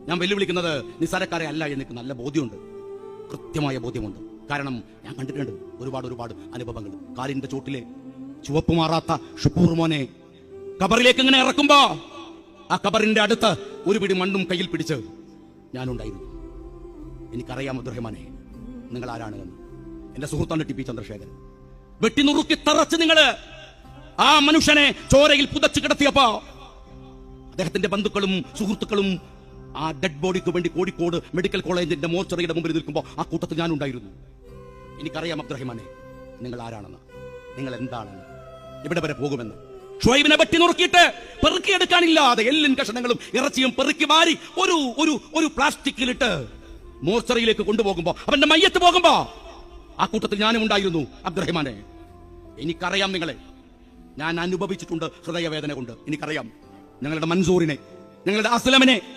ഞാൻ വെല്ലുവിളിക്കുന്നത് നിസ്സാരക്കാരെ അല്ല. എനിക്ക് നല്ല ബോധ്യമുണ്ട്, കൃത്യമായ ബോധ്യമുണ്ട്. കാരണം ഞാൻ കണ്ടിട്ടുണ്ട് ഒരുപാട് അനുഭവങ്ങൾ. കാലിന്റെ ചോട്ടിലെ ചുവപ്പ് മാറാത്ത ഷുക്കൂർ മോനെ കബറിലേക്ക് ഇങ്ങനെ ഇറക്കുമ്പോ ആ കബറിന്റെ അടുത്ത് ഒരു പിടി മണ്ണും കയ്യിൽ പിടിച്ച് ഞാനുണ്ടായിരുന്നു. എനിക്കറിയാം അബ്ദുറഹ്മാനെ നിങ്ങൾ ആരാണ് എന്ന്. എന്റെ സുഹൃത്താണ് ടി പി ചന്ദ്രശേഖരൻ. വെട്ടിനുറുക്കി തറച്ച് നിങ്ങള് ആ മനുഷ്യനെ ചോരയിൽ പുതച്ചു കിടത്തിയപ്പോ അദ്ദേഹത്തിന്റെ ബന്ധുക്കളും സുഹൃത്തുക്കളും ആ ഡെഡ് ബോഡിക്ക് വേണ്ടി കോഴിക്കോട് മെഡിക്കൽ കോളേജിന്റെ മോർച്ചറിയുടെ മുമ്പിൽ നിൽക്കുമ്പോൾ ആ കൂട്ടത്തിൽ ഞാനുണ്ടായിരുന്നു. എനിക്കറിയാം അബ്ദുറഹ്മാനെ നിങ്ങൾ ആരാണെന്ന്, നിങ്ങൾ എന്താണെന്ന്, ഇവിടെ വരെ പോകുമെന്ന്. ഷുഹൈബിനെ വെട്ടി നുറുക്കിയിട്ട് പെറുക്കിയെടുക്കാനില്ലാതെ എല്ലും കഷണങ്ങളും ഇറച്ചിയും പെറുക്കി മാറി ഒരു പ്ലാസ്റ്റിക്കിലിട്ട് മോർച്ചറിയിലേക്ക് കൊണ്ടുപോകുമ്പോ, അവന്റെ മയ്യത്ത് പോകുമ്പോ ആ കൂട്ടത്തിൽ ഞാനും ഉണ്ടായിരുന്നു അബ്ദുറഹ്മാനെ. എനിക്കറിയാം നിങ്ങളെ, ഞാൻ അനുഭവിച്ചിട്ടുണ്ട് ഹൃദയവേദന കൊണ്ട്. എനിക്കറിയാം ഞങ്ങളുടെ മൻസൂറിനെ, ഞങ്ങളുടെ അസ്ലമിനെ,